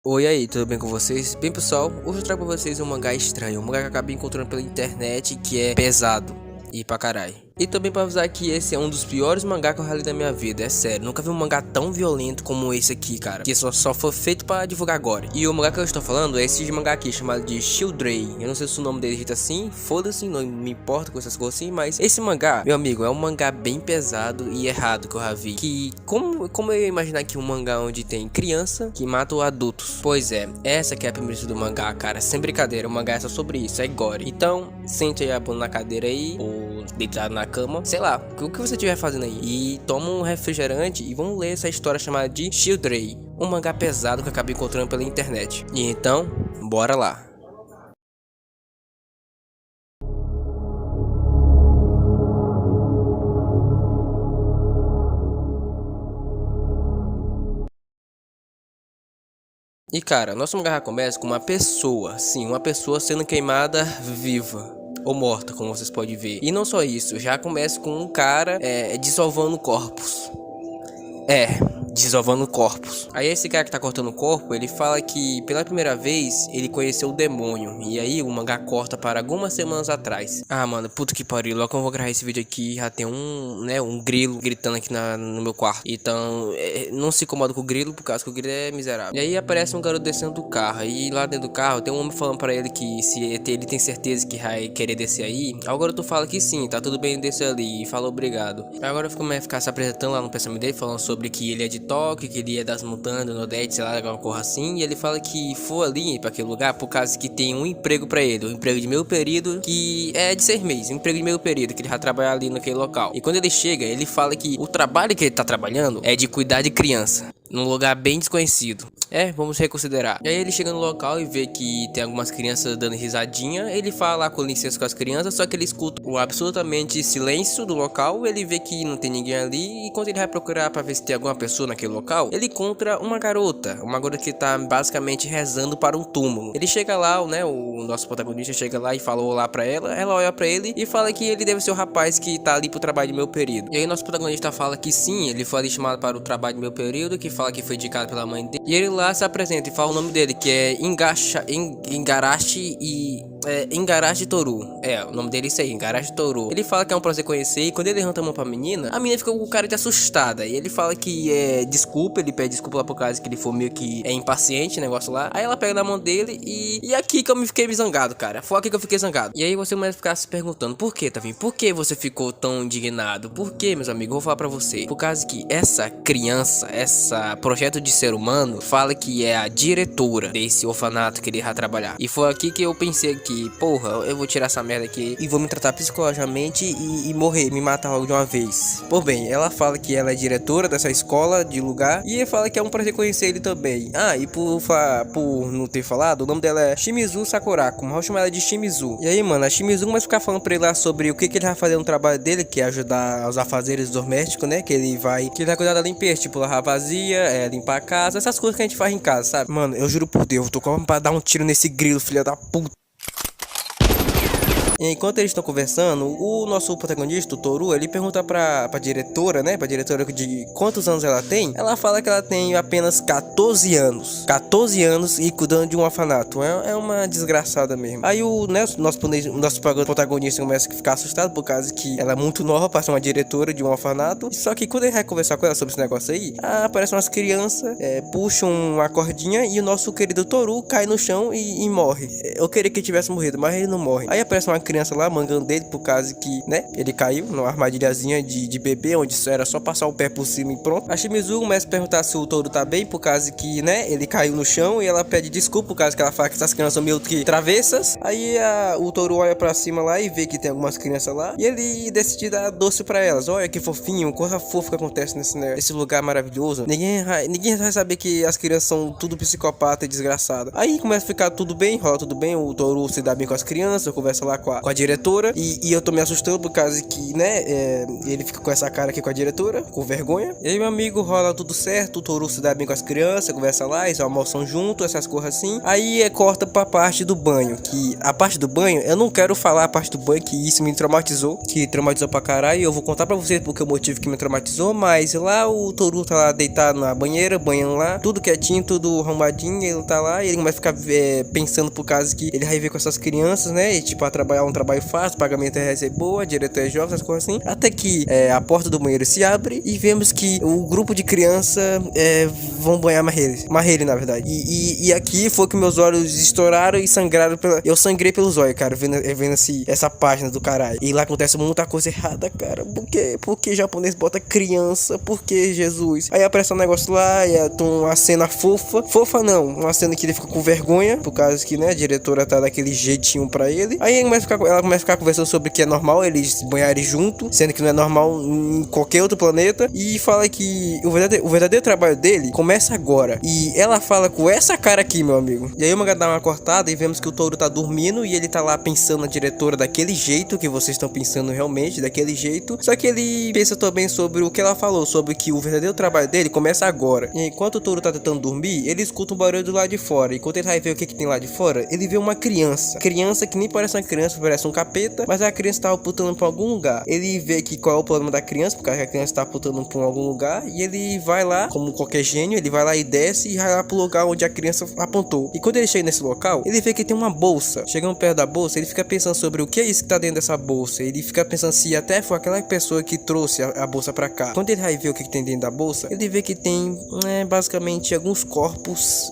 Oi aí, tudo bem com vocês? Bem pessoal, hoje eu trago pra vocês um mangá estranho, um mangá que eu acabei encontrando pela internet que é pesado e pra caralho. E também pra avisar que esse é um dos piores mangá que eu já li da minha vida, é sério. Nunca vi um mangá tão violento como esse aqui, cara. Que só foi feito pra divulgar agora. E o mangá que eu estou falando é esse de mangá aqui, chamado de Shieldray. Eu não sei se o nome dele dita assim, foda-se, não me importa com essas coisas assim. Mas esse mangá, meu amigo, é um mangá bem pesado e errado que eu já vi. Que, como eu ia imaginar que um mangá onde tem criança que mata adultos? Pois é, essa que é a premissa do mangá, cara. Sem brincadeira, o mangá é só sobre isso, é gore. Então, sente aí a bunda na cadeira aí, ou deitado na cama, sei lá, o que você estiver fazendo aí, e toma um refrigerante e vamos ler essa história chamada de Shieldray, um mangá pesado que eu acabei encontrando pela internet. E então, bora lá. E cara, nosso mangá começa com uma pessoa, sim, uma pessoa sendo queimada viva. Ou morta, como vocês podem ver. E não só isso, já começa com um cara dissolvendo corpos. É, desovando corpos. Aí esse cara que tá cortando o corpo, ele fala que pela primeira vez ele conheceu o demônio. E aí o mangá corta para algumas semanas atrás. Ah, mano, puta que pariu. Logo que eu vou gravar esse vídeo aqui, já tem um grilo gritando aqui no meu quarto. Então, não se incomoda com o grilo, por causa que o grilo é miserável. E aí aparece um garoto descendo do carro. E lá dentro do carro tem um homem falando pra ele que se ele tem certeza que vai querer descer aí. Aí o garoto fala que sim, tá tudo bem descer ali. E fala obrigado. Aí agora começa a ficar se apresentando lá no pensamento dele, falando sobre que ele é de Tóquio, que ele é das montanhas do Nordeste, sei lá, alguma coisa assim. E ele fala que foi ali pra aquele lugar por causa que tem um emprego pra ele, um emprego de meio período, que é de 6 meses, um emprego de meio período, que ele vai trabalhar ali naquele local. E quando ele chega, ele fala que o trabalho que ele tá trabalhando é de cuidar de criança, num lugar bem desconhecido. Vamos reconsiderar. E aí ele chega no local e vê que tem algumas crianças dando risadinha. Ele fala lá com licença com as crianças, só que ele escuta o absolutamente silêncio do local. Ele vê que não tem ninguém ali. E quando ele vai procurar pra ver se tem alguma pessoa naquele local, ele encontra uma garota que tá basicamente rezando para um túmulo. Ele chega lá, né, o nosso protagonista chega lá e fala olá pra ela. Ela olha pra ele e fala que ele deve ser o rapaz que tá ali pro trabalho de meu período. E aí nosso protagonista fala que sim, ele foi ali chamado para o trabalho de meu período, que fala que foi indicado pela mãe dele. E ele lá se apresenta e fala o nome dele, que é Igarashi Toru. O nome dele é isso aí, Igarashi Toru. Ele fala que é um prazer conhecer, e quando ele levanta a mão pra menina, a menina fica com o cara de assustada. E ele fala que desculpa, ele pede desculpa lá por causa que ele foi meio que impaciente, negócio lá. Aí ela pega na mão dele e aqui que eu me fiquei zangado, cara. Foi aqui que eu fiquei zangado. E aí você começa a ficar se perguntando, por que, Tavinho? Por que você ficou tão indignado? Por que, meus amigos? Eu vou falar pra você. Por causa que essa criança, essa projeto de ser humano, fala que é a diretora desse orfanato que ele vai trabalhar. E foi aqui que eu pensei que, porra, eu vou tirar essa merda aqui e vou me tratar psicologicamente e morrer, me matar logo de uma vez. Por bem, ela fala que ela é diretora dessa escola de lugar e fala que é um prazer conhecer ele também. Ah, e por não ter falado, o nome dela é Shimizu Sakurako, mas eu vou chamar ela de Shimizu. E aí, mano, a Shimizu começa a ficar falando pra ele lá sobre o que ele vai fazer no trabalho dele, que é ajudar os afazeres domésticos, né? Que ele vai cuidar da limpeza, tipo, lavar vazia, limpar a casa, essas coisas que a gente faz em casa, sabe? Mano, eu juro por Deus, eu tô quase pra dar um tiro nesse grilo, filha da puta. Enquanto eles estão conversando, o nosso protagonista, o Toru, ele pergunta pra diretora, né? Pra diretora de quantos anos ela tem. Ela fala que ela tem apenas 14 anos. 14 anos e cuidando de um orfanato. É uma desgraçada mesmo. Aí o nosso protagonista começa a ficar assustado por causa que ela é muito nova pra ser uma diretora de um orfanato. Só que quando ele vai conversar com ela sobre esse negócio aí, aparecem umas crianças, puxam uma cordinha e o nosso querido Toru cai no chão e morre. Eu queria que ele tivesse morrido, mas ele não morre. Aí aparece uma criança lá mangando dele por causa que, né, ele caiu numa armadilhazinha de bebê, onde era só passar o pé por cima e pronto. A Shimizu começa a perguntar se o Toru tá bem, por causa que, né, ele caiu no chão, e ela pede desculpa por causa que ela fala que essas crianças são meio que travessas. Aí o Toru olha pra cima lá e vê que tem algumas crianças lá, e ele decide dar doce pra elas. Olha que fofinho, coisa fofa que acontece nesse lugar maravilhoso. Ninguém vai saber que as crianças são tudo psicopata e desgraçada. Aí começa a ficar tudo bem, rola tudo bem, o Toru se dá bem com as crianças, conversa lá com com a diretora. E eu tô me assustando por causa que, né, ele fica com essa cara aqui com a diretora, com vergonha. E aí, meu amigo, rola tudo certo, o Toru se dá bem com as crianças, conversa lá, eles almoçam junto, essas coisas assim. Aí corta pra parte do banho, que a parte do banho, eu não quero falar a parte do banho, que isso me traumatizou, pra caralho. Eu vou contar pra vocês porque o motivo que me traumatizou, mas lá o Toru tá lá deitado na banheira, banhando lá, tudo quietinho, tudo arrumadinho, ele tá lá, e ele vai ficar pensando por causa que ele vai ver com essas crianças, né, e tipo, a trabalhar é um trabalho fácil, pagamento é boa, diretor é jovem, essas coisas assim, até que a porta do banheiro se abre e vemos que o grupo de criança vão banhar Marrele, na verdade, e aqui foi que meus olhos estouraram e sangraram eu sangrei pelos olhos, cara, vendo essa página do caralho, e lá acontece muita coisa errada, cara, porque japonês bota criança, porque Jesus, aí aparece um negócio lá, e uma cena fofa não, uma cena que ele fica com vergonha, por causa que, né, a diretora tá daquele jeitinho pra ele, aí ela começa a ficar conversando sobre que é normal eles banharem junto, sendo que não é normal em qualquer outro planeta, e fala que o verdadeiro trabalho dele começa agora, e ela fala com essa cara aqui, meu amigo, e aí o mangá dá uma cortada e vemos que o Toru tá dormindo, e ele tá lá pensando na diretora daquele jeito que vocês estão pensando realmente, daquele jeito, só que ele pensa também sobre o que ela falou, sobre que o verdadeiro trabalho dele começa agora, e enquanto o Toru tá tentando dormir, ele escuta um barulho do lado de fora, e quando ele vai ver o que tem lá de fora, ele vê uma criança que nem parece uma criança, parece um capeta, mas a criança tá apontando pra algum lugar, ele vê que qual é o problema da criança, porque a criança tá apontando pra algum lugar, e ele vai lá, como qualquer gênio, ele vai lá e desce, e vai lá pro lugar onde a criança apontou, e quando ele chega nesse local, ele vê que tem uma bolsa, chegando perto da bolsa, ele fica pensando sobre o que é isso que tá dentro dessa bolsa, ele fica pensando se até foi aquela pessoa que trouxe a bolsa pra cá, quando ele vai ver o que tem dentro da bolsa, ele vê que tem, basicamente, alguns corpos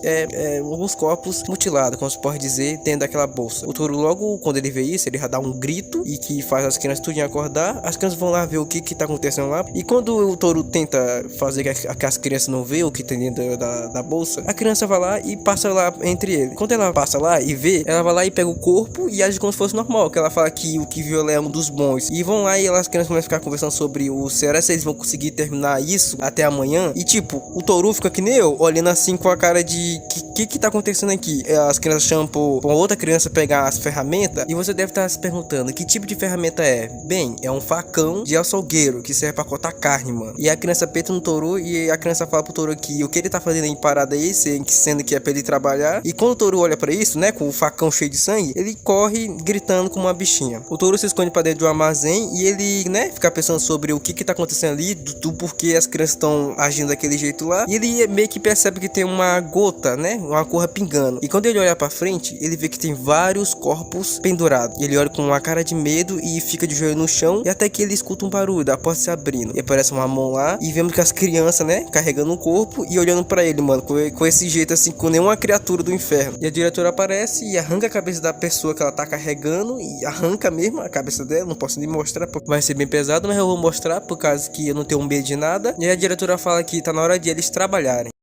mutilados, como se pode dizer, dentro daquela bolsa. O Toru logo, quando ele vê isso, ele já dá um grito, e que faz as crianças tudinho acordar, as crianças vão lá ver o que tá acontecendo lá, e quando o Toru tenta fazer que as crianças não vejam o que tem dentro da bolsa, a criança vai lá e passa lá entre eles. Quando ela passa lá e vê, ela vai lá e pega o corpo e age como se fosse normal, que ela fala que o que viu é um dos bons, e vão lá e as crianças começam a ficar conversando sobre será se eles vão conseguir terminar isso até amanhã, e tipo, o Toru fica que nem eu, olhando assim com a cara de que tá acontecendo aqui. As crianças chamam pra outra criança pegar as ferramentas, e você deve estar se perguntando que tipo de ferramenta é. Bem, é um facão de açougueiro que serve pra cortar carne, mano. E a criança peta no Toru, e a criança fala pro Toru que o que ele tá fazendo aí parado aí, sendo que é pra ele trabalhar, e quando o Toru olha pra isso, né, com o facão cheio de sangue, ele corre gritando como uma bichinha. O Toru se esconde pra dentro de um armazém, e ele, né, fica pensando sobre o que tá acontecendo ali, do porquê as crianças estão agindo daquele jeito lá, e ele meio que percebe que tem uma gota, né, uma cor pingando, e quando ele olha pra frente, ele vê que tem vários corpos pendurados, ele olha com uma cara de medo e fica de joelho no chão, e até que ele escuta um barulho da porta se abrindo, e aparece uma mão lá, e vemos que as crianças, né, carregando um corpo e olhando pra ele, mano, com esse jeito assim, com nenhuma criatura do inferno, e a diretora aparece e arranca a cabeça da pessoa que ela tá carregando, e arranca mesmo a cabeça dela, não posso nem mostrar, porque vai ser bem pesado, mas eu vou mostrar por causa que eu não tenho medo de nada, e a diretora fala que tá na hora de eles trabalharem.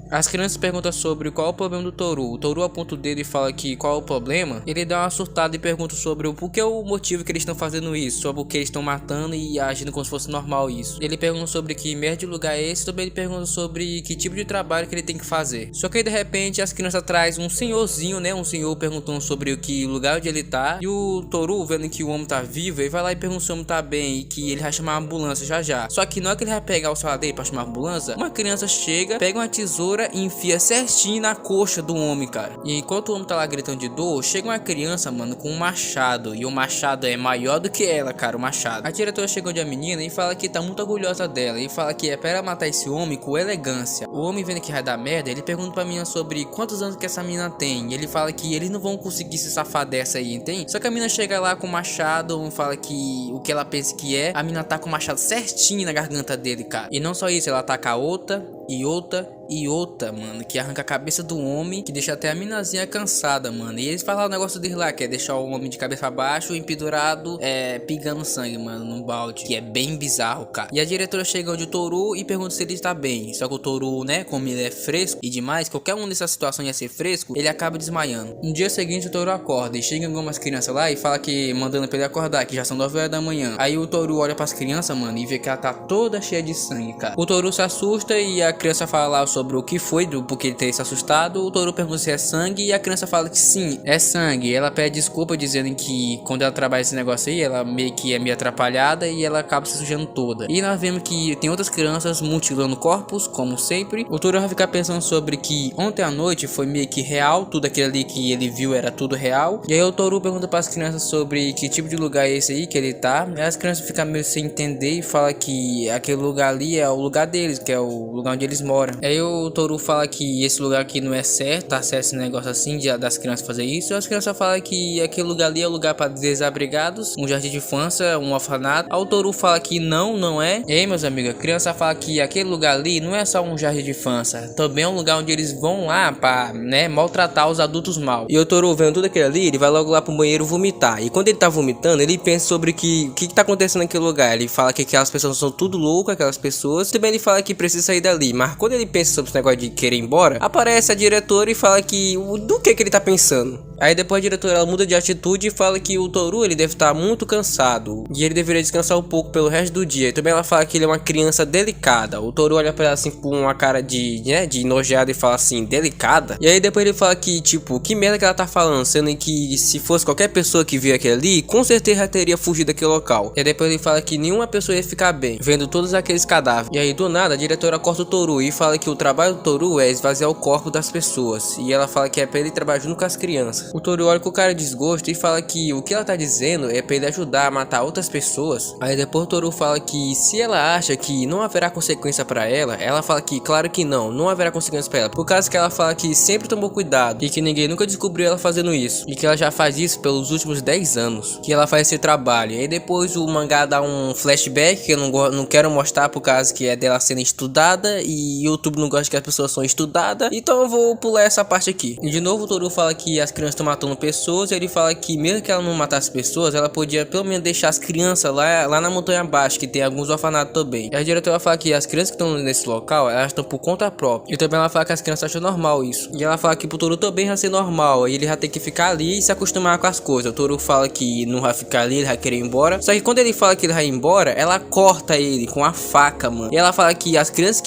As crianças perguntam sobre qual é o problema do Toru. O Toru aponta o dedo e fala que qual é o problema. Ele dá uma surtada e pergunta sobre o porquê, o motivo que eles estão fazendo isso, sobre o que eles estão matando e agindo como se fosse normal isso. Ele pergunta sobre que merda de lugar é esse, também ele pergunta sobre que tipo de trabalho que ele tem que fazer. Só que aí de repente as crianças trazem um senhorzinho, né, um senhor perguntando sobre o que lugar onde ele tá, e o Toru, vendo que o homem tá vivo, ele vai lá e pergunta se o homem tá bem e que ele vai chamar a ambulância já já. Só que não é que ele vai pegar o celular dele pra chamar a ambulância, uma criança chega, pega uma tesoura e enfia certinho na coxa do homem, cara. E enquanto o homem tá lá gritando de dor, chega uma criança, mano, com um machado. E o machado é maior do que ela, cara, o machado. A diretora chega onde a menina e fala que tá muito orgulhosa dela. E fala que é pra ela matar esse homem com elegância. O homem, vendo que vai dar merda, ele pergunta pra menina sobre quantos anos que essa menina tem. E ele fala que eles não vão conseguir se safar dessa aí, entende? Só que a menina chega lá com o machado, fala que o que ela pensa que é, a menina tá com o machado certinho na garganta dele, cara. E não só isso, ela ataca a outra e outra e outra, mano, que arranca a cabeça do homem, que deixa até a minazinha cansada, mano. E eles falam o negócio deles lá, que é deixar o homem de cabeça pra baixo e pendurado, pingando sangue, mano, num balde. Que é bem bizarro, cara. E a diretora chega onde o Toru e pergunta se ele tá bem. Só que o Toru, né, como ele é fresco e demais, qualquer um dessas situações ia ser fresco, ele acaba desmaiando. No dia seguinte, o Toru acorda e chega algumas crianças lá e fala que, mandando pra ele acordar, que já são 9 horas da manhã. Aí o Toru olha pras crianças, mano, e vê que ela tá toda cheia de sangue, cara. O Toru se assusta e a criança fala lá sobre o que foi, porque ele ter se assustado. O Toru pergunta se é sangue e a criança fala que sim, é sangue. Ela pede desculpa dizendo que quando ela trabalha esse negócio aí, ela meio que é meio atrapalhada e ela acaba se sujando toda. E nós vemos que tem outras crianças mutilando corpos, como sempre. O Toru vai ficar pensando sobre que ontem à noite foi meio que real, tudo aquilo ali que ele viu era tudo real. E aí o Toru pergunta para as crianças sobre que tipo de lugar é esse aí que ele tá. E as crianças ficam meio sem entender e fala que aquele lugar ali é o lugar deles, que é o lugar onde eles moram. Aí o Toru fala que esse lugar aqui não é certo, tá certo esse negócio assim das crianças fazer isso. E as crianças falam que aquele lugar ali é o lugar para desabrigados, um jardim de infância, um orfanato. Aí o Toru fala que não é. E aí, meus amigos, a criança fala que aquele lugar ali não é só um jardim de infância, também é um lugar onde eles vão lá pra, né, maltratar os adultos mal. E o Toru vendo tudo aquilo ali, ele vai logo lá pro banheiro vomitar. E quando ele tá vomitando, ele pensa sobre o que tá acontecendo naquele lugar. Ele fala que aquelas pessoas são tudo loucas, aquelas pessoas. Também ele fala que precisa sair dali. Mas quando ele pensa sobre esse negócio de querer ir embora, aparece a diretora e fala que do que ele tá pensando. Aí depois a diretora ela muda de atitude e fala que o Toru ele deve estar muito cansado e ele deveria descansar um pouco pelo resto do dia. E também ela fala que ele é uma criança delicada. O Toru olha pra ela assim com uma cara de, né, de enojado e fala assim, delicada. E aí depois ele fala que tipo, que merda que ela tá falando, sendo que se fosse qualquer pessoa que viu aquele ali, com certeza já teria fugido daquele local. E aí depois ele fala que nenhuma pessoa ia ficar bem vendo todos aqueles cadáveres. E aí do nada a diretora corta o Toru e fala que o trabalho do Toru é esvaziar o corpo das pessoas. E ela fala que é pra ele trabalhar junto com as crianças. O Toru olha com o cara de desgosto e fala que o que ela tá dizendo é pra ele ajudar a matar outras pessoas. Aí depois o Toru fala que se ela acha que não haverá consequência pra ela fala que claro que não haverá consequência pra ela. Por causa que ela fala que sempre tomou cuidado e que ninguém nunca descobriu ela fazendo isso. E que ela já faz isso pelos últimos 10 anos. Que ela faz esse trabalho. E aí depois o mangá dá um flashback que eu não quero mostrar por causa que é dela sendo estudada. E YouTube não gosta que as pessoas são estudadas. Então eu vou pular essa parte aqui. E de novo o Toru fala que as crianças estão matando pessoas. E ele fala que mesmo que ela não matasse pessoas, ela podia pelo menos deixar as crianças lá na montanha abaixo, que tem alguns orfanatos também. E a diretora fala que as crianças que estão nesse local, elas estão por conta própria. E também ela fala que as crianças acham normal isso. E ela fala que pro Toru também vai ser normal. E ele já tem que ficar ali e se acostumar com as coisas. O Toru fala que não vai ficar ali, ele vai querer ir embora. Só que quando ele fala que ele vai embora, ela corta ele com a faca, mano. E ela fala que as crianças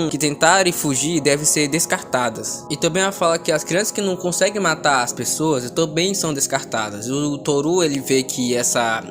que tentarem fugir devem ser descartadas. E também ela fala que as crianças que não conseguem matar as pessoas também são descartadas. O Toru ele vê que essa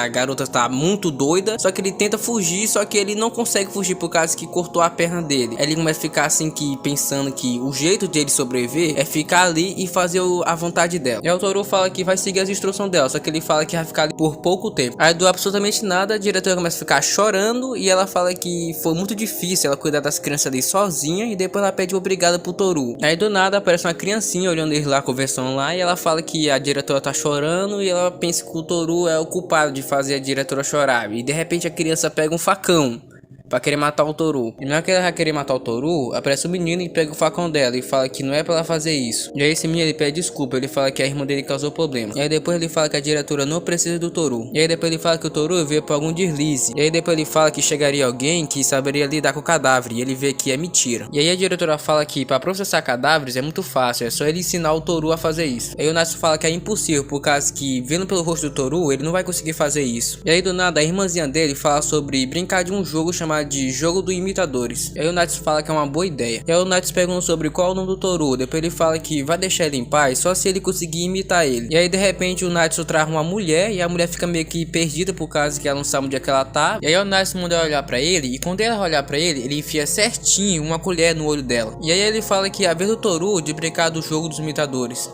garota tá muito doida, só que ele tenta fugir, só que ele não consegue fugir por causa que cortou a perna dele. Aí ele começa a ficar assim que pensando que o jeito de ele sobreviver é ficar ali e fazer a vontade dela. E o Toru fala que vai seguir as instruções dela, só que ele fala que vai ficar ali por pouco tempo. Aí do absolutamente nada, a diretora começa a ficar chorando e ela fala que foi muito difícil ela cuidar das crianças ali sozinha e depois ela pede obrigada pro Toru. Aí do nada aparece uma criancinha olhando eles lá conversando lá e ela fala que a diretora tá chorando e ela pensa que o Toru é o culpado de fazer a diretora chorar. E de repente a criança pega um facão pra querer matar o Toru. E na hora que ela vai querer matar o Toru, aparece um menino e pega o facão dela e fala que não é pra ela fazer isso. E aí esse menino ele pede desculpa, ele fala que a irmã dele causou problema. E aí depois ele fala que a diretora não precisa do Toru. E aí depois ele fala que o Toru veio por algum deslize. E aí depois ele fala que chegaria alguém que saberia lidar com o cadáver. E ele vê que é mentira. E aí a diretora fala que pra processar cadáveres é muito fácil, é só ele ensinar o Toru a fazer isso. Aí o Natsu fala que é impossível, por causa que vendo pelo rosto do Toru, ele não vai conseguir fazer isso. E aí do nada a irmãzinha dele fala sobre brincar de um jogo chamado de Jogo dos Imitadores. E aí o Natsu fala que é uma boa ideia. E aí o Natsu pergunta sobre qual é o nome do Toru. Depois ele fala que vai deixar ele em paz só se ele conseguir imitar ele. E aí de repente o Natsu traz uma mulher e a mulher fica meio que perdida por causa que ela não sabe onde é que ela tá. E aí o Natsu manda ela olhar pra ele e quando ela olhar pra ele, ele enfia certinho uma colher no olho dela. E aí ele fala que é a vez do Toru de brincar do Jogo dos Imitadores.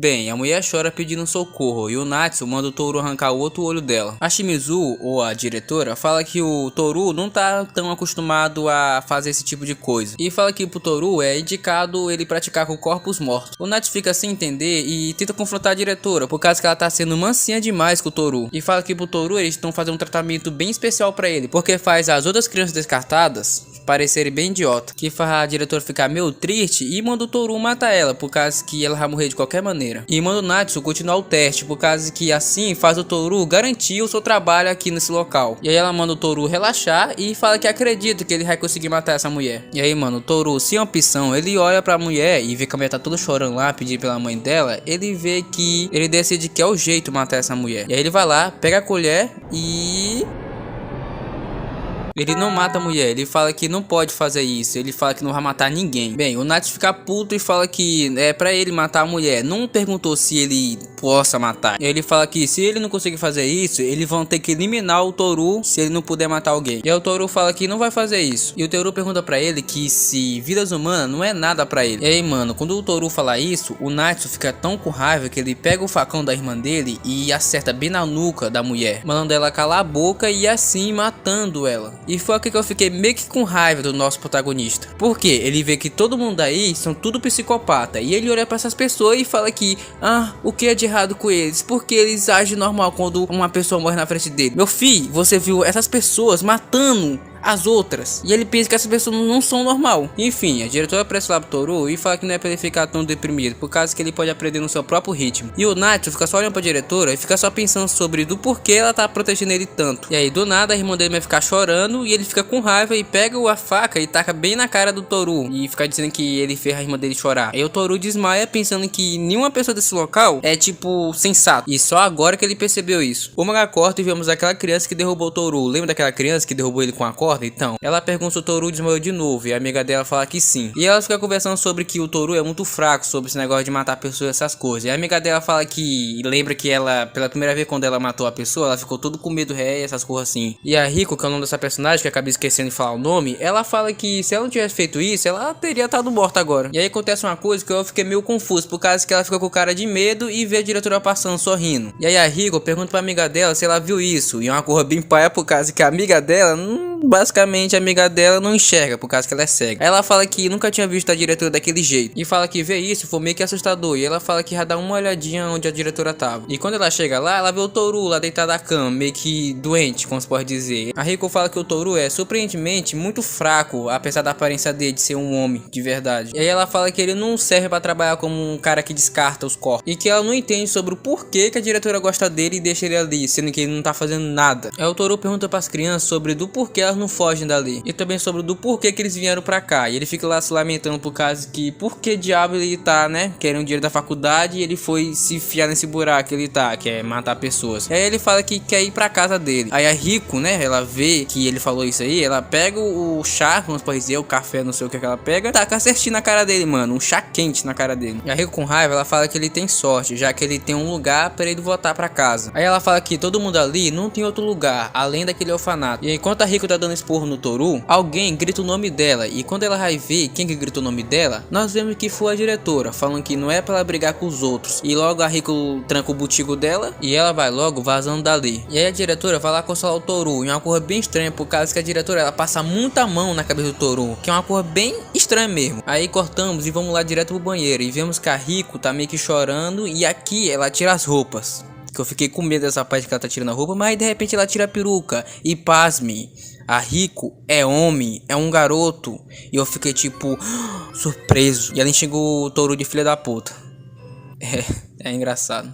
Bem, a mulher chora pedindo socorro e o Natsu manda o Toru arrancar o outro olho dela. A Shimizu, ou a diretora, fala que o Toru não tá tão acostumado a fazer esse tipo de coisa e fala que pro Toru é indicado ele praticar com corpos mortos. O Natsu fica sem entender e tenta confrontar a diretora por causa que ela tá sendo mansinha demais com o Toru e fala que pro Toru eles estão fazendo um tratamento bem especial pra ele porque faz as outras crianças descartadas parecerem bem idiota, que faz a diretora ficar meio triste e manda o Toru matar ela por causa que ela vai morrer de qualquer maneira. E manda o Natsu continuar o teste por causa que assim faz o Toru garantir o seu trabalho aqui nesse local. E aí ela manda o Toru relaxar e fala que acredita que ele vai conseguir matar essa mulher. E aí, mano, o Toru, sem opção, ele olha pra mulher e vê que a mulher tá toda chorando lá, pedindo pela mãe dela. Ele vê que ele decide que é o jeito matar essa mulher. E aí ele vai lá, pega a colher e... ele não mata a mulher, ele fala que não pode fazer isso, ele fala que não vai matar ninguém. Bem, o Natsu fica puto e fala que é pra ele matar a mulher, não perguntou se ele possa matar. Ele fala que se ele não conseguir fazer isso, eles vão ter que eliminar o Toru se ele não puder matar alguém. E aí o Toru fala que não vai fazer isso. E o Toru pergunta pra ele que se vidas humanas não é nada pra ele. E aí, mano, quando o Toru fala isso, o Natsu fica tão com raiva que ele pega o facão da irmã dele e acerta bem na nuca da mulher, mandando ela calar a boca e assim matando ela. E foi aqui que eu fiquei meio que com raiva do nosso protagonista. Porque ele vê que todo mundo aí são tudo psicopata. E ele olha pra essas pessoas e fala que o que é de errado com eles? Porque eles agem normal quando uma pessoa morre na frente dele. Meu filho, você viu essas pessoas matando as outras e ele pensa que essas pessoas não são normal. Enfim, a diretora pressa lá pro Toru e fala que não é pra ele ficar tão deprimido, por causa que ele pode aprender no seu próprio ritmo. E o Natsu fica só olhando pra diretora e fica só pensando sobre do porquê ela tá protegendo ele tanto. E aí do nada a irmã dele vai ficar chorando e ele fica com raiva e pega a faca e taca bem na cara do Toru e fica dizendo que ele fez a irmã dele chorar. Aí o Toru desmaia pensando que nenhuma pessoa desse local é tipo sensato, e só agora que ele percebeu isso. O mangá corta e vemos aquela criança que derrubou o Toru. Lembra daquela criança que derrubou ele com a corda? Então, ela pergunta se o Toru desmaiou de novo e a amiga dela fala que sim. E ela fica conversando sobre que o Toru é muito fraco sobre esse negócio de matar pessoas, essas coisas. E a amiga dela fala que lembra que ela, pela primeira vez quando ela matou a pessoa, ela ficou todo com medo ré e essas coisas assim. E a Riko, que é o nome dessa personagem, que eu acabei esquecendo de falar o nome, ela fala que se ela não tivesse feito isso, ela teria estado morta agora. E aí acontece uma coisa que eu fiquei meio confuso, por causa que ela fica com cara de medo e vê a diretora passando sorrindo. E aí a Riko pergunta pra amiga dela se ela viu isso. E é uma coisa bem paia, por causa que a amiga dela basicamente a amiga dela não enxerga por causa que ela é cega. Aí ela fala que nunca tinha visto a diretora daquele jeito e fala que ver isso foi meio que assustador. E ela fala que já dá uma olhadinha onde a diretora tava. E quando ela chega lá, ela vê o Toru lá deitado na cama, meio que doente, como se pode dizer. A Riko fala que o Toru é surpreendentemente muito fraco, apesar da aparência dele de ser um homem de verdade. E aí ela fala que ele não serve pra trabalhar como um cara que descarta os corpos e que ela não entende sobre o porquê que a diretora gosta dele e deixa ele ali, sendo que ele não tá fazendo nada. Aí o Toru pergunta pras crianças sobre do porquê elas não fogem dali e também sobre do porquê que eles vieram pra cá. E ele fica lá se lamentando por causa que por que diabo ele tá, né, querendo dinheiro da faculdade e ele foi se enfiar nesse buraco que ele tá, que é matar pessoas. E aí ele fala que quer ir pra casa dele. Aí a Riko, né, ela vê que ele falou isso aí, ela pega o chá, vamos dizer, o café, não sei o que ela pega, taca certinho na cara dele, mano, um chá quente na cara dele. E a Riko com raiva, ela fala que ele tem sorte, já que ele tem um lugar pra ele voltar pra casa. Aí ela fala que todo mundo ali não tem outro lugar, além daquele orfanato. E enquanto a Riko tá dando esporro no Toru, alguém grita o nome dela. E quando ela vai ver quem que gritou o nome dela, nós vemos que foi a diretora, falando que não é pra ela brigar com os outros. E logo a Riko tranca o butigo dela e ela vai logo vazando dali. E aí a diretora vai lá consolar o Toru. E é uma coisa bem estranha, por causa que a diretora ela passa muita mão na cabeça do Toru, que é uma coisa bem estranha mesmo. Aí cortamos e vamos lá direto pro banheiro e vemos que a Riko tá meio que chorando. E aqui ela tira as roupas, que eu fiquei com medo dessa parte que ela tá tirando a roupa, mas de repente ela tira a peruca. E pasme, a Riko é homem, é um garoto. E eu fiquei tipo surpreso. E ela enxergou o Toru de filha da puta. É engraçado.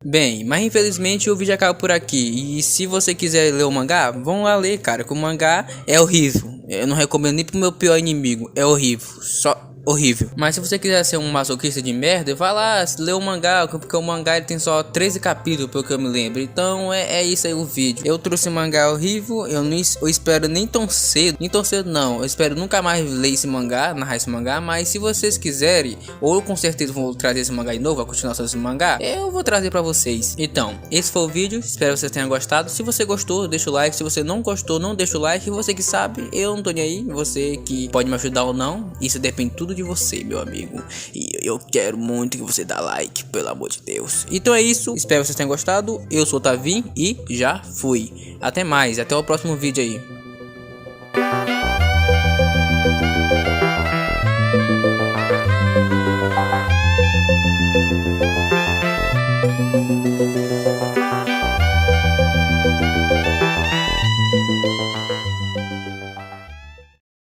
Bem, mas infelizmente o vídeo acaba por aqui. E se você quiser ler o mangá, vão lá ler, cara, que o mangá é horrível. Eu não recomendo nem pro meu pior inimigo. É horrível, só horrível. Mas se você quiser ser um masoquista de merda, vai lá, lê o mangá, porque o mangá ele tem só 13 capítulos, pelo que eu me lembro. Então é isso aí o vídeo. Eu trouxe um mangá horrível, eu espero nem tão cedo não, eu espero nunca mais ler esse mangá, narrar esse mangá. Mas se vocês quiserem, ou eu com certeza vou trazer esse mangá de novo, a continuação desse mangá, eu vou trazer pra vocês. Então, esse foi o vídeo, espero que vocês tenham gostado. Se você gostou, deixa o like, se você não gostou, não deixa o like. Você que sabe, eu não tô nem aí, você que pode me ajudar ou não, isso depende tudo tudo de você, meu amigo. E eu quero muito que você dá like, pelo amor de Deus. Então é isso, espero que vocês tenham gostado. Eu sou o Tavi e já fui. Até mais, até o próximo vídeo aí.